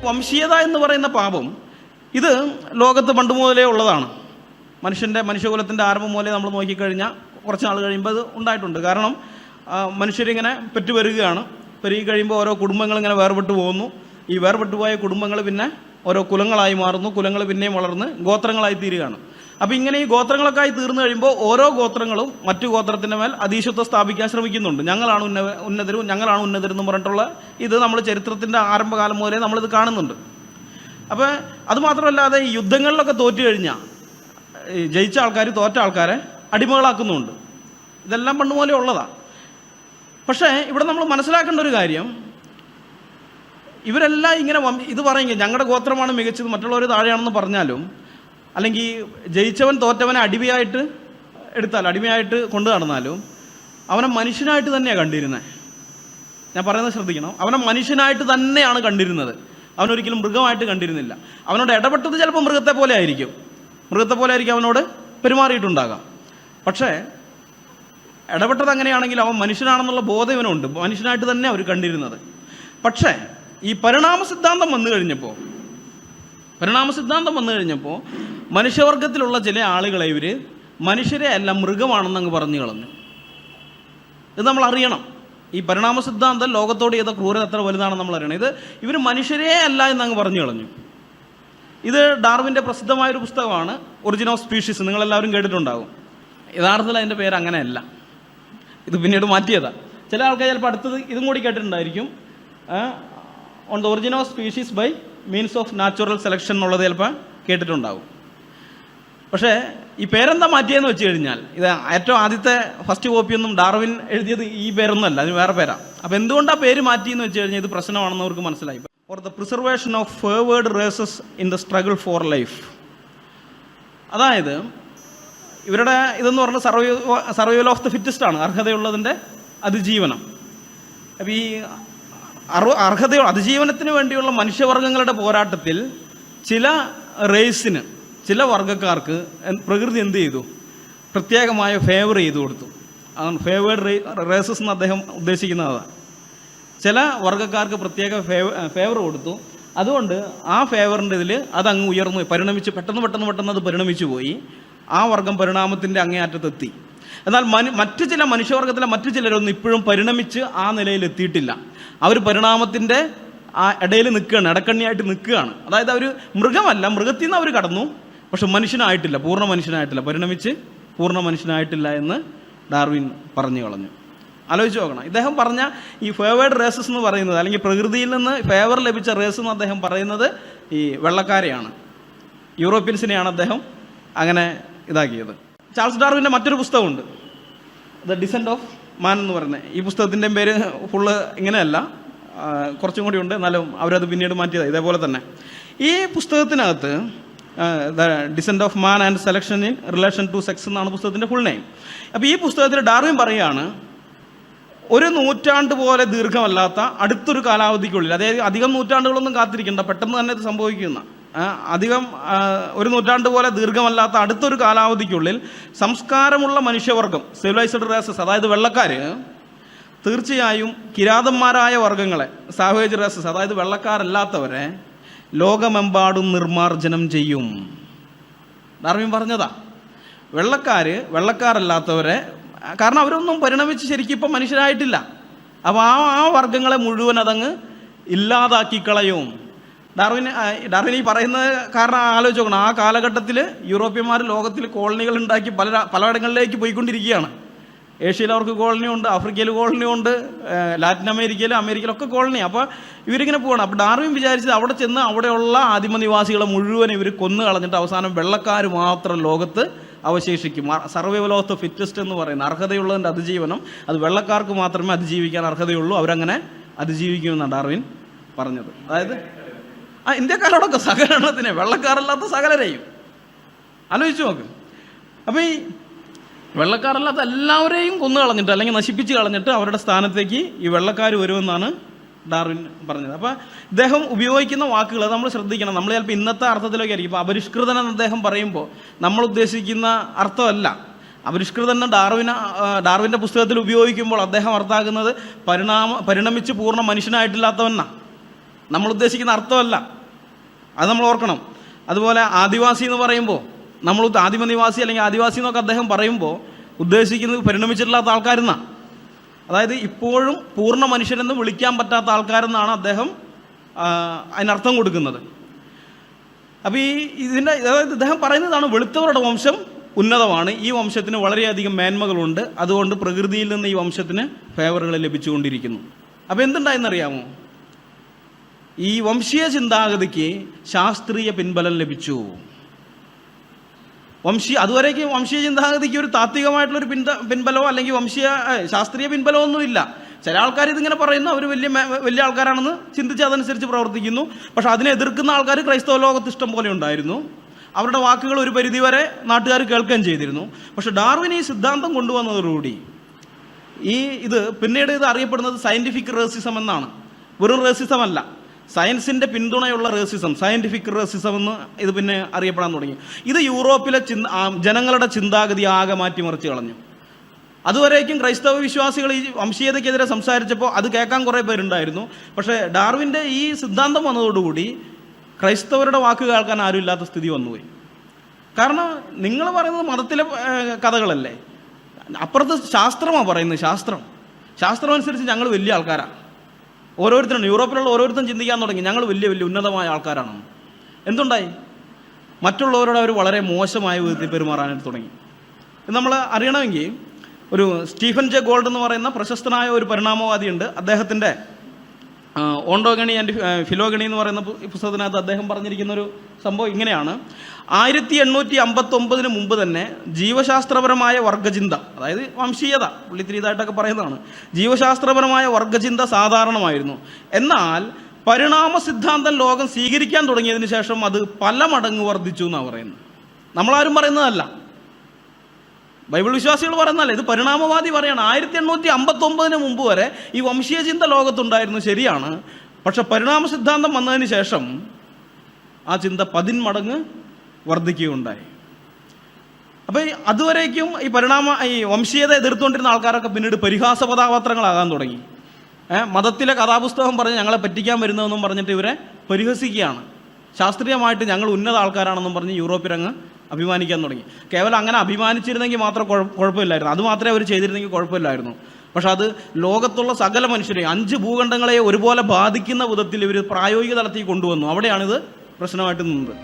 വംശീയത എന്ന് പറയുന്ന പാപം ഇത് ലോകത്ത് പണ്ട് മുതലേ ഉള്ളതാണ്. മനുഷ്യകുലത്തിൻ്റെ ആരംഭം മുതലേ നമ്മൾ നോക്കിക്കഴിഞ്ഞാൽ കുറച്ച് നാൾ കഴിയുമ്പോൾ അത് ഉണ്ടായിട്ടുണ്ട്. കാരണം മനുഷ്യരിങ്ങനെ പെറ്റുവരികയാണ്. പെരുകി കഴിയുമ്പോൾ ഓരോ കുടുംബങ്ങളിങ്ങനെ വേർപെട്ട് പോകുന്നു. ഈ വേർപെട്ടു പോയ കുടുംബങ്ങൾ പിന്നെ ഓരോ കുലങ്ങളായി മാറുന്നു. കുലങ്ങൾ പിന്നെയും വളർന്ന് ഗോത്രങ്ങളായി തീരുകയാണ്. അപ്പോൾ ഇങ്ങനെ ഈ ഗോത്രങ്ങളൊക്കെ ആയി തീർന്നു കഴിയുമ്പോൾ ഓരോ ഗോത്രങ്ങളും മറ്റു ഗോത്രത്തിൻ്റെ മേൽ അധീശത്വം സ്ഥാപിക്കാൻ ശ്രമിക്കുന്നുണ്ട്. ഞങ്ങളാണ് ഉന്നതരെന്ന് പറഞ്ഞിട്ടുള്ള ഇത് നമ്മൾ ചരിത്രത്തിൻ്റെ ആരംഭകാലം മുതലേ നമ്മളിത് കാണുന്നുണ്ട്. അപ്പോൾ അതുമാത്രമല്ലാതെ ഈ യുദ്ധങ്ങളിലൊക്കെ തോറ്റു കഴിഞ്ഞാൽ ജയിച്ച ആൾക്കാർ തോറ്റ ആൾക്കാരെ അടിമകളാക്കുന്നുണ്ട്. ഇതെല്ലാം പണ്ട് മുതലേ ഉള്ളതാണ്. പക്ഷേ ഇവിടെ നമ്മൾ മനസ്സിലാക്കേണ്ട ഒരു കാര്യം, ഇവരെല്ലാം ഇങ്ങനെ ഇത് പറയുമെങ്കിൽ ഞങ്ങളുടെ ഗോത്രമാണ് മികച്ചത് മറ്റുള്ളവർ താഴെയാണെന്ന് പറഞ്ഞാലും, അല്ലെങ്കിൽ ജയിച്ചവൻ തോറ്റവനെ അടിമയായിട്ട് കൊണ്ടു നടന്നാലും അവനെ മനുഷ്യനായിട്ട് തന്നെയാണ് കണ്ടിരുന്നത്. ഞാൻ പറയുന്നത് ശ്രദ്ധിക്കണം. അവനെ മനുഷ്യനായിട്ട് തന്നെയാണ് കണ്ടിരുന്നത്. അവനൊരിക്കലും മൃഗമായിട്ട് കണ്ടിരുന്നില്ല. അവനോട് ഇടപെട്ടത് ചിലപ്പോൾ മൃഗത്തെ പോലെ ആയിരിക്കും അവനോട് പെരുമാറിയിട്ടുണ്ടാകാം. പക്ഷേ ഇടപെട്ടത് അങ്ങനെയാണെങ്കിൽ അവൻ മനുഷ്യനാണെന്നുള്ള ബോധം ഇവനുണ്ട്. മനുഷ്യനായിട്ട് തന്നെ അവർ കണ്ടിരുന്നത്. പക്ഷേ ഈ പരിണാമ സിദ്ധാന്തം വന്നു കഴിഞ്ഞപ്പോൾ മനുഷ്യവർഗത്തിലുള്ള ചില ആളുകളെ ഇവർ മനുഷ്യരെ അല്ല മൃഗമാണെന്നങ്ങ് പറഞ്ഞു കളഞ്ഞു. ഇത് നമ്മൾ അറിയണം. ഈ പരിണാമ സിദ്ധാന്തം ലോകത്തോട് ചെയ്ത ക്രൂരത എത്ര വലുതാണെന്ന് നമ്മൾ അറിയണം. ഇവർ മനുഷ്യരേ അല്ല എന്നങ്ങ് പറഞ്ഞു കളഞ്ഞു. ഇത് ഡാർവിൻ്റെ പ്രസിദ്ധമായൊരു പുസ്തകമാണ്, ഒറിജിൻ ഓഫ് സ്പീഷീസ്. നിങ്ങളെല്ലാവരും കേട്ടിട്ടുണ്ടാകും. യഥാർത്ഥത്തിൽ അതിൻ്റെ പേര് അങ്ങനെയല്ല, ഇത് പിന്നീട് മാറ്റിയതാണ്. ചില ആൾക്കാർ ചിലപ്പോൾ അടുത്തത് ഇതും കൂടി കേട്ടിട്ടുണ്ടായിരിക്കും, on the origin of species by means of natural selection എന്നുള്ളത് ചിലപ്പോൾ കേട്ടിട്ടുണ്ടാകും. പക്ഷേ ഈ പേരെന്താ മാറ്റിയെന്ന് വെച്ച് കഴിഞ്ഞാൽ, ഇത് ഏറ്റവും ആദ്യത്തെ ഫസ്റ്റ് കോപ്പിയൊന്നും ഡാർവിൻ എഴുതിയത് ഈ പേരൊന്നുമല്ല, അതിന് വേറെ പേരാണ്. അപ്പോൾ എന്തുകൊണ്ടാണ് പേര് മാറ്റിയെന്ന് വെച്ച് കഴിഞ്ഞാൽ ഇത് പ്രശ്നമാണെന്ന് അവർക്ക് മനസ്സിലായി. For the preservation of favoured races in the struggle for life. അതായത് ഇവരുടെ ഇതെന്ന് പറഞ്ഞാൽ സർവൈവൽ ഓഫ് ദ ഫിറ്റസ്റ്റ് ആണ്, അർഹതയുള്ളതിൻ്റെ അതിജീവനം. അപ്പോൾ ഈ അതിജീവനത്തിന് വേണ്ടിയുള്ള മനുഷ്യവർഗങ്ങളുടെ പോരാട്ടത്തിൽ ചില വർഗ്ഗക്കാർക്ക് പ്രകൃതി എന്ത് ചെയ്തു? പ്രത്യേകമായ ഫേവർ ചെയ്തു കൊടുത്തു. അതാണ് ഫേവേർഡ് റേസസ് എന്ന് അദ്ദേഹം ഉദ്ദേശിക്കുന്നത്. ചില വർഗ്ഗക്കാർക്ക് പ്രത്യേക ഫേവർ കൊടുത്തു. അതുകൊണ്ട് ആ ഫേവറിൻ്റെ ഇതിൽ അതങ്ങ് ഉയർന്നു പരിണമിച്ച് പെട്ടെന്ന് അത് പരിണമിച്ചു പോയി. ആ വർഗം പരിണാമത്തിൻ്റെ അങ്ങേയറ്റത്തെത്തി. എന്നാൽ മറ്റു ചില മനുഷ്യവർഗത്തിലെ മറ്റു ചിലരൊന്നും ഇപ്പോഴും പരിണമിച്ച് ആ നിലയിൽ എത്തിയിട്ടില്ല. അവർ പരിണാമത്തിൻ്റെ ആ ഇടയിൽ നിൽക്കുകയാണ്, ഇടക്കണ്ണിയായിട്ട് നിൽക്കുകയാണ്. അതായത് അവർ മൃഗമല്ല, മൃഗത്തിൽ നിന്ന് അവർ കടന്നു, പക്ഷെ മനുഷ്യനായിട്ടില്ല, പൂർണ്ണ മനുഷ്യനായിട്ടില്ല, പരിണമിച്ച് പൂർണ്ണ മനുഷ്യനായിട്ടില്ല എന്ന് ഡാർവിൻ പറഞ്ഞു കളഞ്ഞു. ആലോചിച്ച് നോക്കണം. ഇദ്ദേഹം പറഞ്ഞ ഈ ഫേവേർഡ് റേസസ് എന്ന് പറയുന്നത്, അല്ലെങ്കിൽ പ്രകൃതിയിൽ നിന്ന് ഫേവർ ലഭിച്ച റേസ് എന്ന് അദ്ദേഹം പറയുന്നത് ഈ വെള്ളക്കാരെയാണ്, യൂറോപ്യൻസിനെയാണ് അദ്ദേഹം അങ്ങനെ ഇതാക്കിയത്. ചാൾസ് ഡാർവിൻ്റെ മറ്റൊരു പുസ്തകമുണ്ട്, ദ ഡിസെൻറ്റ് ഓഫ് മാൻ എന്ന് പറയുന്നത്. ഈ പുസ്തകത്തിൻ്റെ പേര് ഫുള്ള് ഇങ്ങനെയല്ല, കുറച്ചും കൂടി ഉണ്ട്, എന്നാലും അവരത് പിന്നീട് മാറ്റിയതാണ്. ഇതേപോലെ തന്നെ ഈ പുസ്തകത്തിനകത്ത് the descent of man and selection in relation to sex എന്നാണ് പുസ്തകത്തിൻ്റെ ഫുൾ നെയിം. അപ്പോൾ ഈ പുസ്തകത്തിൽ ഡാർവിൻ പറയുകയാണ്, ഒരു നൂറ്റാണ്ട് പോലെ ദീർഘമല്ലാത്ത അടുത്തൊരു കാലാവധിക്കുള്ളിൽ, അതായത് അധികം നൂറ്റാണ്ടുകളൊന്നും കാത്തിരിക്കേണ്ട, പെട്ടെന്ന് തന്നെ ഇത് സംഭവിക്കുന്ന ഒരു നൂറ്റാണ്ട് പോലെ ദീർഘമല്ലാത്ത അടുത്തൊരു കാലാവധിക്കുള്ളിൽ സംസ്കാരമുള്ള മനുഷ്യവർഗം, സിവിലൈസ്ഡ് റേസസ്, അതായത് വെള്ളക്കാർ തീർച്ചയായും കിരാതന്മാരായ വർഗ്ഗങ്ങളെ, സാവേജ് റേസസ്, അതായത് വെള്ളക്കാരല്ലാത്തവരെ ലോകമെമ്പാടും നിർമ്മാർജ്ജനം ചെയ്യും. ഡാർവിൻ പറഞ്ഞതാ. വെള്ളക്കാരല്ലാത്തവരെ, കാരണം അവരൊന്നും പരിണമിച്ച് ശരിക്കും ഇപ്പം മനുഷ്യരായിട്ടില്ല. അപ്പോൾ ആ വർഗ്ഗങ്ങളെ മുഴുവൻ അതങ്ങ് ഇല്ലാതാക്കി കളയും. ഡാർവിൻ ഈ പറയുന്നത് കാരണം ആലോചിച്ച് നോക്കണം. ആ കാലഘട്ടത്തിൽ യൂറോപ്യന്മാർ ലോകത്തിൽ കോളനികൾ ഉണ്ടാക്കി പലയിടങ്ങളിലേക്ക് പോയിക്കൊണ്ടിരിക്കുകയാണ്. ഏഷ്യയിൽ അവർക്ക് കോളനി ഉണ്ട്, ആഫ്രിക്കയിൽ കോളനി ഉണ്ട്, ലാറ്റിൻ അമേരിക്കയിലൊക്കെ കോളനി. അപ്പോൾ ഇവരിങ്ങനെ പോകണം. അപ്പോൾ ഡാർവിൻ വിചാരിച്ചത് അവിടെ ചെന്ന് അവിടെയുള്ള ആദിമനിവാസികളെ മുഴുവൻ ഇവർ കൊന്നു കളഞ്ഞിട്ട് അവസാനം വെള്ളക്കാർ മാത്രം ലോകത്ത് അവശേഷിക്കും. സർവൈവൽ ഓഫ് ദ ഫിറ്റസ്റ്റ് എന്ന് പറയുന്ന അർഹതയുള്ളതിൻ്റെ അതിജീവനം, അത് വെള്ളക്കാർക്ക് മാത്രമേ അതിജീവിക്കാൻ അർഹതയുള്ളൂ, അവരങ്ങനെ അതിജീവിക്കുമെന്നാണ് ഡാർവിൻ പറഞ്ഞത്. അതായത് ഇന്ത്യക്കാരോടൊക്കെ സകലത്തിനെ, വെള്ളക്കാരല്ലാത്ത സകലരെയും ആലോചിച്ച് നോക്ക്. അപ്പോൾ ഈ വെള്ളക്കാരല്ലാത്ത എല്ലാവരെയും കൊന്നു കളഞ്ഞിട്ട് അല്ലെങ്കിൽ നശിപ്പിച്ച് കളഞ്ഞിട്ട് അവരുടെ സ്ഥാനത്തേക്ക് ഈ വെള്ളക്കാർ വരുമെന്നാണ് ഡാർവിൻ പറഞ്ഞത്. അപ്പോൾ ഇദ്ദേഹം ഉപയോഗിക്കുന്ന വാക്കുകൾ നമ്മൾ ശ്രദ്ധിക്കണം. നമ്മൾ ചിലപ്പോൾ ഇന്നത്തെ അർത്ഥത്തിലൊക്കെ ആയിരിക്കും. ഇപ്പോൾ അപരിഷ്കൃതൻ എന്ന് അദ്ദേഹം പറയുമ്പോൾ നമ്മൾ ഉദ്ദേശിക്കുന്ന അർത്ഥമല്ല. അപരിഷ്കൃതൻ ഡാർവിൻ്റെ പുസ്തകത്തിൽ ഉപയോഗിക്കുമ്പോൾ അദ്ദേഹം അർത്ഥാക്കുന്നത് പരിണമിച്ച് പൂർണ്ണ മനുഷ്യനായിട്ടില്ലാത്തവനാണ്. നമ്മൾ ഉദ്ദേശിക്കുന്ന അർത്ഥമല്ല, അത് നമ്മൾ ഓർക്കണം. അതുപോലെ ആദിവാസി എന്ന് പറയുമ്പോൾ നമ്മൾ ആദിമനിവാസി അല്ലെങ്കിൽ ആദിവാസി എന്നൊക്കെ അദ്ദേഹം പറയുമ്പോൾ ഉദ്ദേശിക്കുന്നത് പരിണമിച്ചിട്ടില്ലാത്ത ആൾക്കാരെന്നാണ്. അതായത് ഇപ്പോഴും പൂർണ്ണ മനുഷ്യരെന്ന് വിളിക്കാൻ പറ്റാത്ത ആൾക്കാരെന്നാണ് അദ്ദേഹം അതിനർത്ഥം കൊടുക്കുന്നത്. അപ്പോൾ അതായത് ഇദ്ദേഹം പറയുന്നതാണ് വെളുത്തവരുടെ വംശം ഉന്നതമാണ്, ഈ വംശത്തിന് വളരെയധികം മേന്മകളുണ്ട്, അതുകൊണ്ട് പ്രകൃതിയിൽ നിന്ന് ഈ വംശത്തിന് ഫേവറുകൾ ലഭിച്ചുകൊണ്ടിരിക്കുന്നു. അപ്പോൾ എന്തുണ്ടായെന്നറിയാമോ? ഈ വംശീയ ചിന്താഗതിക്ക് ശാസ്ത്രീയ പിൻബലം ലഭിച്ചു. അതുവരേക്ക് വംശീയ ചിന്താഗതിക്ക് ഒരു താത്വികമായിട്ടുള്ളൊരു പിൻബലമോ അല്ലെങ്കിൽ ശാസ്ത്രീയ പിൻബലമോ ഒന്നുമില്ല. ചില ആൾക്കാർ ഇതിങ്ങനെ പറയുന്നു, അവർ വലിയ ആൾക്കാരാണെന്ന് ചിന്തിച്ച് അതനുസരിച്ച് പ്രവർത്തിക്കുന്നു. പക്ഷെ അതിനെ എതിർക്കുന്ന ആൾക്കാർ ക്രൈസ്തവ ലോകത്ത് ഇഷ്ടം പോലെ ഉണ്ടായിരുന്നു. അവരുടെ വാക്കുകൾ ഒരു പരിധിവരെ നാട്ടുകാർ കേൾക്കുകയും ചെയ്തിരുന്നു. പക്ഷെ ഡാർവിൻ ഈ സിദ്ധാന്തം കൊണ്ടുവന്നതോടുകൂടി ഇത് പിന്നീട് അറിയപ്പെടുന്നത് സയൻറ്റിഫിക് റേസിസം എന്നാണ്. വെറും റേസിസം അല്ല, സയൻസിൻ്റെ പിന്തുണയുള്ള റേസിസം, സയൻറ്റിഫിക് റേസിസം എന്ന് ഇത് പിന്നെ അറിയപ്പെടാൻ തുടങ്ങി. ഇത് യൂറോപ്പിലെ ജനങ്ങളുടെ ചിന്താഗതി ആകെ മാറ്റിമറിച്ച് കളഞ്ഞു. അതുവരേക്കും ക്രൈസ്തവ വിശ്വാസികൾ ഈ വംശീയതയ്ക്കെതിരെ സംസാരിച്ചപ്പോൾ അത് കേൾക്കാൻ കുറേ പേരുണ്ടായിരുന്നു. പക്ഷേ ഡാർവിൻ്റെ ഈ സിദ്ധാന്തം വന്നതോടുകൂടി ക്രൈസ്തവരുടെ വാക്ക് കേൾക്കാൻ ആരും ഇല്ലാത്ത സ്ഥിതി വന്നുപോയി. കാരണം നിങ്ങൾ പറയുന്നത് മതത്തിലെ കഥകളല്ലേ, അപ്പുറത്ത് ശാസ്ത്രമാണ് പറയുന്നത്. ശാസ്ത്രം അനുസരിച്ച് ഞങ്ങൾ വലിയ ആൾക്കാരാണ്. ഓരോരുത്തരും യൂറോപ്പിലുള്ള ഓരോരുത്തരും ചിന്തിക്കാൻ തുടങ്ങി ഞങ്ങൾ വലിയ ഉന്നതമായ ആൾക്കാരാണെന്ന്. എന്തുണ്ടായി? മറ്റുള്ളവരോട് അവർ വളരെ മോശമായ വിധത്തിൽ പെരുമാറാനായിട്ട് തുടങ്ങി. ഇത് നമ്മൾ അറിയണമെങ്കിൽ ഒരു സ്റ്റീഫൻ ജെ ഗോൾഡ് എന്ന് പറയുന്ന പ്രശസ്തനായ ഒരു പരിണാമവാദിയുണ്ട്. അദ്ദേഹത്തിൻ്റെ ഓണ്ടോഗണി ആൻഡ് ഫിലോഗണി എന്ന് പറയുന്ന പുസ്തകത്തിനകത്ത് അദ്ദേഹം പറഞ്ഞിരിക്കുന്ന ഒരു സംഭവം ഇങ്ങനെയാണ്: 1859 മുമ്പ് തന്നെ ജീവശാസ്ത്രപരമായ വർഗചിന്ത, അതായത് വംശീയത, പുള്ളി ഇതായിട്ടൊക്കെ പറയുന്നതാണ്, ജീവശാസ്ത്രപരമായ വർഗചിന്ത സാധാരണമായിരുന്നു. എന്നാൽ പരിണാമ സിദ്ധാന്തം ലോകം സ്വീകരിക്കാൻ തുടങ്ങിയതിന് ശേഷം അത് പല മടങ്ങ് വർദ്ധിച്ചു എന്നാണ് പറയുന്നത്. നമ്മളാരും പറയുന്നതല്ല, ബൈബിൾ വിശ്വാസികൾ പറയുന്നതല്ല, ഇത് പരിണാമവാദി പറയാണ്. 1859 മുമ്പ് വരെ ഈ വംശീയ ചിന്ത ലോകത്തുണ്ടായിരുന്നു, ശരിയാണ്. പക്ഷെ പരിണാമ സിദ്ധാന്തം വന്നതിന് ശേഷം ആ ചിന്ത 10 മടങ്ങ് വർദ്ധിക്കുകയുണ്ടായി. അപ്പോൾ അതുവരേക്കും ഈ വംശീയത എതിർത്തുകൊണ്ടിരുന്ന ആൾക്കാരൊക്കെ പിന്നീട് പരിഹാസ കഥാപാത്രങ്ങളാകാൻ തുടങ്ങി. മതത്തിലെ കഥാപുസ്തകം പറഞ്ഞ് ഞങ്ങളെ പറ്റിക്കാൻ വരുന്നതെന്നും പറഞ്ഞിട്ട് ഇവരെ പരിഹസിക്കുകയാണ്. ശാസ്ത്രീയമായിട്ട് ഞങ്ങൾ ഉന്നത ആൾക്കാരാണെന്നും പറഞ്ഞ് യൂറോപ്പിലങ്ങ് അഭിമാനിക്കാൻ തുടങ്ങി. കേവലം അങ്ങനെ അഭിമാനിച്ചിരുന്നെങ്കിൽ മാത്രം കുഴപ്പമില്ലായിരുന്നു, അത് മാത്രമേ അവർ ചെയ്തിരുന്നെങ്കിൽ കുഴപ്പമില്ലായിരുന്നു. പക്ഷെ അത് ലോകത്തുള്ള സകല മനുഷ്യരെയും 5 ഭൂഖണ്ഡങ്ങളെ ഒരുപോലെ ബാധിക്കുന്ന വിധത്തിൽ ഇവർ പ്രായോഗിക തലത്തിൽ കൊണ്ടുവന്നു. അവിടെയാണിത് പ്രശ്നമായിട്ട് നിന്നത്.